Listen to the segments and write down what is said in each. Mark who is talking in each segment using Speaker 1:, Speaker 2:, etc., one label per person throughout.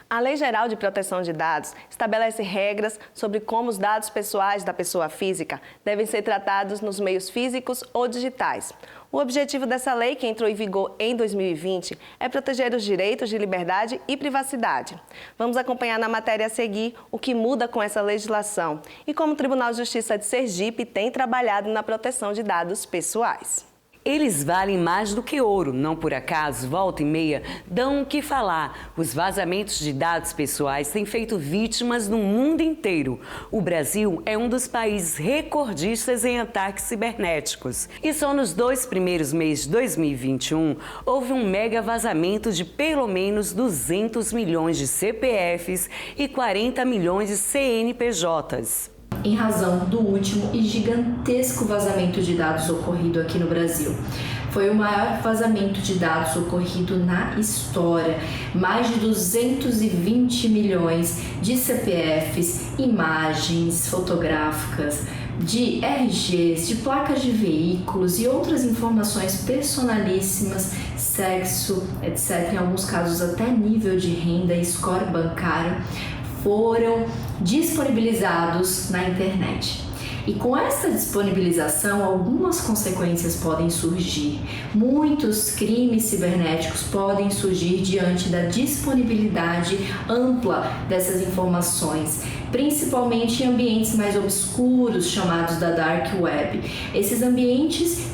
Speaker 1: A Lei Geral de Proteção de Dados estabelece regras sobre como os dados pessoais da pessoa física devem ser tratados nos meios físicos ou digitais. O objetivo dessa lei, que entrou em vigor em 2020, é proteger os direitos de liberdade e privacidade. Vamos acompanhar na matéria a seguir o que muda com essa legislação e como o Tribunal de Justiça de Sergipe tem trabalhado na proteção de dados pessoais.
Speaker 2: Eles valem mais do que ouro, não por acaso, volta e meia, dão o que falar. Os vazamentos de dados pessoais têm feito vítimas no mundo inteiro. O Brasil é um dos países recordistas em ataques cibernéticos. E só nos 2 primeiros meses de 2021, houve um mega vazamento de pelo menos 200 milhões de CPFs e 40 milhões de CNPJs.
Speaker 3: Em razão do último e gigantesco vazamento de dados ocorrido aqui no Brasil. Foi o maior vazamento de dados ocorrido na história. Mais de 220 milhões de CPFs, imagens fotográficas, de RGs, de placas de veículos e outras informações personalíssimas, sexo, etc., em alguns casos até nível de renda e score bancário, foram disponibilizados na internet. E com essa disponibilização, algumas consequências podem surgir. Muitos crimes cibernéticos podem surgir diante da disponibilidade ampla dessas informações, principalmente em ambientes mais obscuros, chamados da Dark Web. Nestes ambientes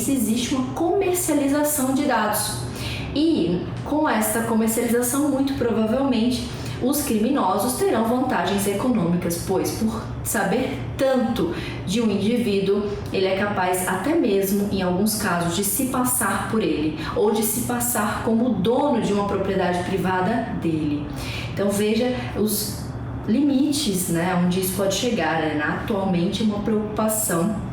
Speaker 3: existe uma comercialização de dados. E com esta comercialização, muito provavelmente, os criminosos terão vantagens econômicas, pois por saber tanto de um indivíduo, ele é capaz até mesmo, em alguns casos, de se passar por ele ou de se passar como dono de uma propriedade privada dele. Então veja os limites, onde isso pode chegar. Atualmente, uma preocupação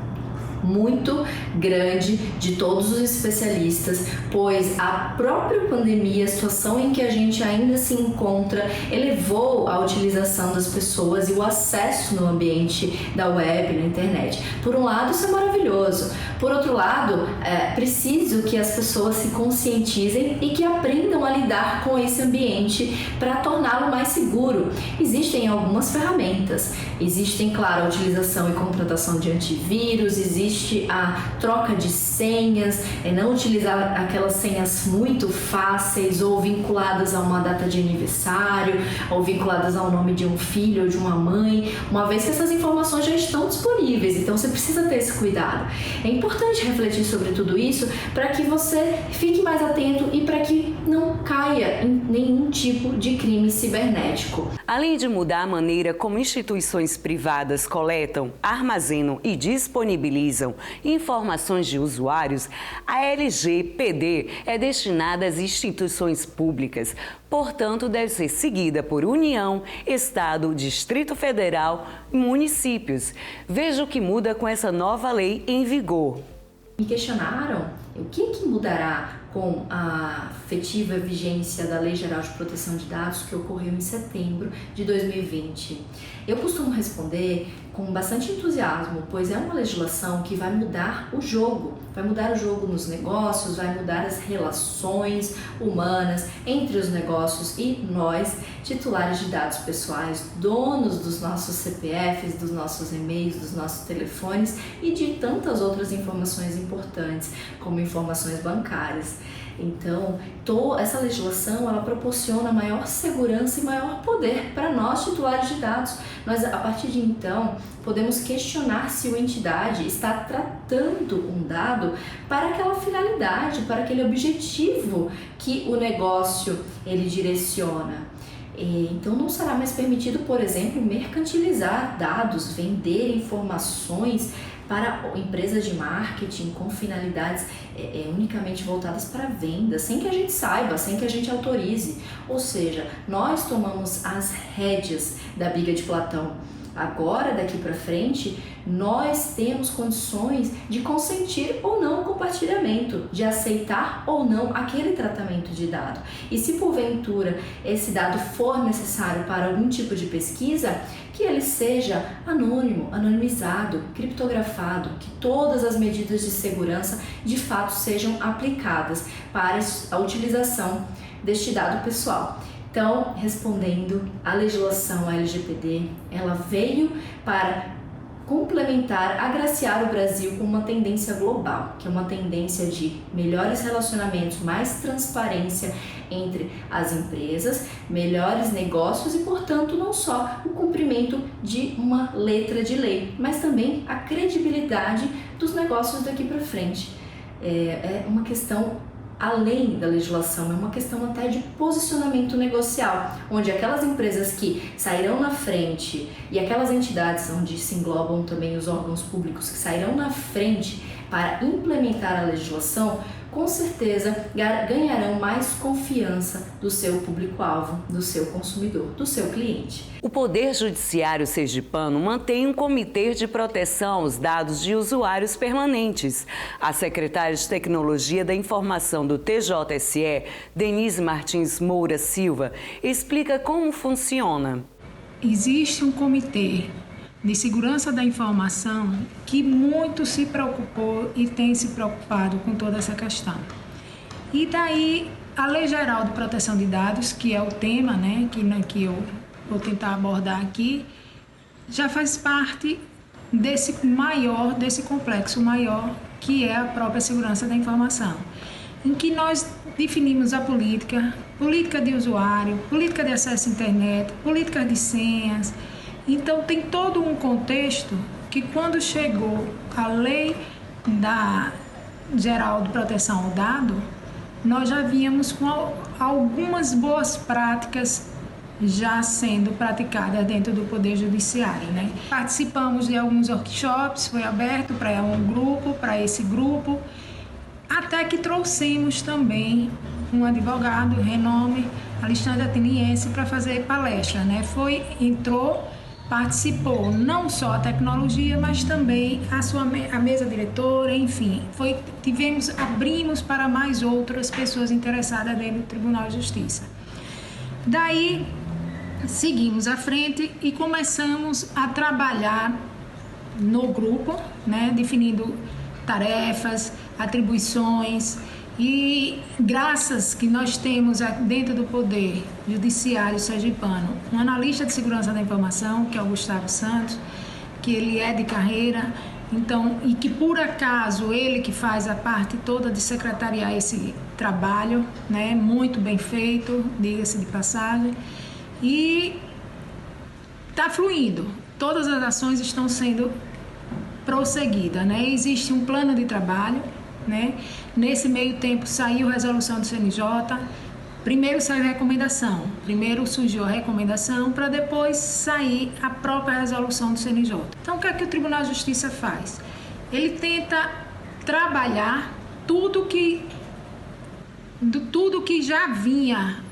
Speaker 3: muito grande de todos os especialistas, pois a própria pandemia, a situação em que a gente ainda se encontra, elevou a utilização das pessoas e o acesso no ambiente da web, na internet. Por um lado, isso é maravilhoso. Por outro lado, é preciso que as pessoas se conscientizem e que aprendam a lidar com esse ambiente para torná-lo mais seguro. Existem algumas ferramentas. Existem, claro, a utilização e contratação de antivírus, existe a troca de senhas, não utilizar aquelas senhas muito fáceis ou vinculadas a uma data de aniversário ou vinculadas ao nome de um filho ou de uma mãe, uma vez que essas informações já estão disponíveis, então você precisa ter esse cuidado. É importante refletir sobre tudo isso para que você fique mais atento e para que não caia em nenhum tipo de crime cibernético.
Speaker 2: Além de mudar a maneira como instituições privadas coletam, armazenam e disponibilizam informações de usuários, a LGPD é destinada às instituições públicas, portanto, deve ser seguida por União, Estado, Distrito Federal e municípios. Veja o que muda com essa nova lei em vigor.
Speaker 3: Me questionaram o que mudará com a efetiva vigência da Lei Geral de Proteção de Dados que ocorreu em setembro de 2020. Eu costumo responder com bastante entusiasmo, pois é uma legislação que vai mudar o jogo nos negócios, vai mudar as relações humanas entre os negócios e nós, titulares de dados pessoais, donos dos nossos CPFs, dos nossos e-mails, dos nossos telefones e de tantas outras informações importantes, como informações bancárias. Então, essa legislação, ela proporciona maior segurança e maior poder para nós, titulares de dados. Nós, a partir de então, podemos questionar se uma entidade está tratando um dado para aquela finalidade, para aquele objetivo que o negócio ele direciona. Então, não será mais permitido, por exemplo, mercantilizar dados, vender informações para empresas de marketing com finalidades unicamente voltadas para venda, sem que a gente saiba, sem que a gente autorize. Ou seja, nós tomamos as rédeas da briga de Platão. Agora, daqui para frente, nós temos condições de consentir ou não o compartilhamento, de aceitar ou não aquele tratamento de dado. E se porventura esse dado for necessário para algum tipo de pesquisa, que ele seja anônimo, anonimizado, criptografado, que todas as medidas de segurança de fato sejam aplicadas para a utilização deste dado pessoal. Então, respondendo, a legislação LGPD, ela veio para complementar, agraciar o Brasil com uma tendência global, que é uma tendência de melhores relacionamentos, mais transparência entre as empresas, melhores negócios e, portanto, não só o cumprimento de uma letra de lei, mas também a credibilidade dos negócios daqui para frente. É uma questão além da legislação, é uma questão até de posicionamento negocial, onde aquelas empresas que sairão na frente e aquelas entidades onde se englobam também os órgãos públicos que sairão na frente para implementar a legislação, com certeza ganharão mais confiança do seu público-alvo, do seu consumidor, do seu cliente.
Speaker 2: O Poder Judiciário sergipano mantém um comitê de proteção aos dados de usuários permanentes. A secretária de Tecnologia da Informação do TJSE, Denise Martins Moura Silva, explica como funciona.
Speaker 4: Existe um comitê de segurança da informação que muito se preocupou e tem se preocupado com toda essa questão. E daí a Lei Geral de Proteção de Dados, que é o tema, né, que eu vou tentar abordar aqui, já faz parte desse complexo maior que é a própria segurança da informação, em que nós definimos a política de usuário, política de acesso à internet, política de senhas. Então, tem todo um contexto que, quando chegou a Lei Geral de Proteção ao Dado, nós já vínhamos com algumas boas práticas já sendo praticadas dentro do Poder Judiciário, né? Participamos de alguns workshops, foi aberto para um grupo, para esse grupo, até que trouxemos também um advogado, renome, Alexandre Ateniense, para fazer palestra, né? Participou não só a tecnologia, mas também a mesa diretora, enfim. Abrimos para mais outras pessoas interessadas dentro do Tribunal de Justiça. Daí, seguimos à frente e começamos a trabalhar no grupo, né, definindo tarefas, atribuições. E graças que nós temos dentro do Poder Judiciário sergipano um analista de segurança da informação, que é o Gustavo Santos, que ele é de carreira, então, e que por acaso ele que faz a parte toda de secretariar esse trabalho, né, muito bem feito, diga-se de passagem, e está fluindo, todas as ações estão sendo prosseguidas, né? Existe um plano de trabalho, né? Nesse meio tempo saiu a resolução do CNJ, primeiro saiu a recomendação, primeiro surgiu a recomendação para depois sair a própria resolução do CNJ. Então o que é que o Tribunal de Justiça faz? Ele tenta trabalhar tudo que já vinha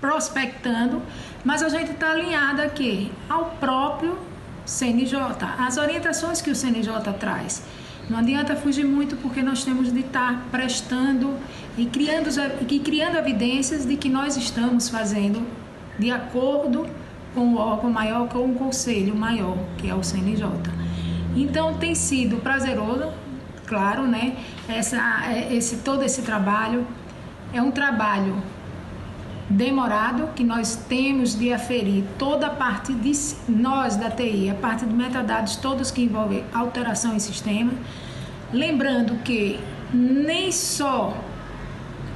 Speaker 4: prospectando, mas a gente está alinhado aqui ao próprio CNJ, as orientações que o CNJ traz. Não adianta fugir muito, porque nós temos de estar prestando e criando evidências de que nós estamos fazendo de acordo com o órgão maior, com o conselho maior, que é o CNJ. Então tem sido prazeroso, claro, né? Todo esse trabalho é um trabalho demorado, que nós temos de aferir toda a parte de nós da TI, a parte de metadados, todos que envolvem alteração em sistema. Lembrando que nem só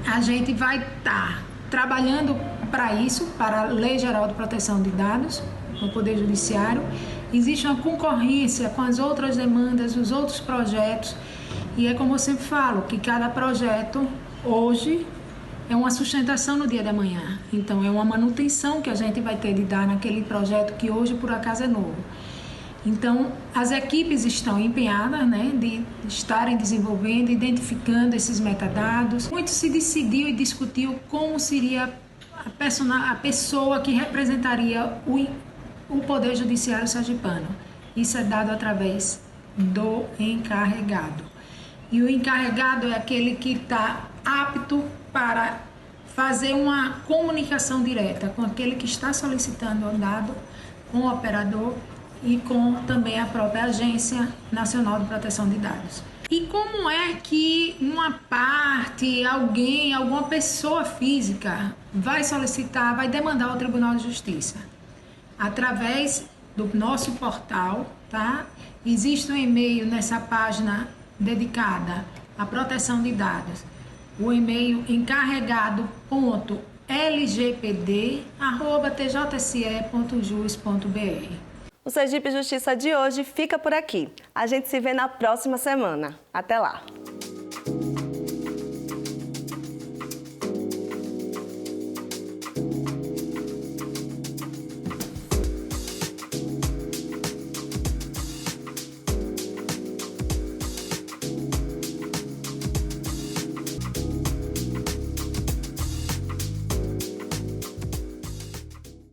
Speaker 4: a gente vai estar trabalhando para isso, para a Lei Geral de Proteção de Dados, no Poder Judiciário, existe uma concorrência com as outras demandas, os outros projetos, e é como eu sempre falo, que cada projeto hoje é uma sustentação no dia da manhã. Então, é uma manutenção que a gente vai ter de dar naquele projeto que hoje, por acaso, é novo. Então, as equipes estão empenhadas, né, de estarem desenvolvendo, identificando esses metadados. Muito se decidiu e discutiu como seria a pessoa que representaria o Poder Judiciário sergipano. Isso é dado através do encarregado. E o encarregado é aquele que está apto para fazer uma comunicação direta com aquele que está solicitando o dado, com o operador e com também a própria Agência Nacional de Proteção de Dados. E como é que uma parte, alguém, alguma pessoa física vai solicitar, vai demandar ao Tribunal de Justiça? Através do nosso portal, tá? Existe um e-mail nessa página dedicada à proteção de dados. O e-mail encarregado.lgpd@tjse.jus.br.
Speaker 1: O Sergipe Justiça de hoje fica por aqui. A gente se vê na próxima semana. Até lá!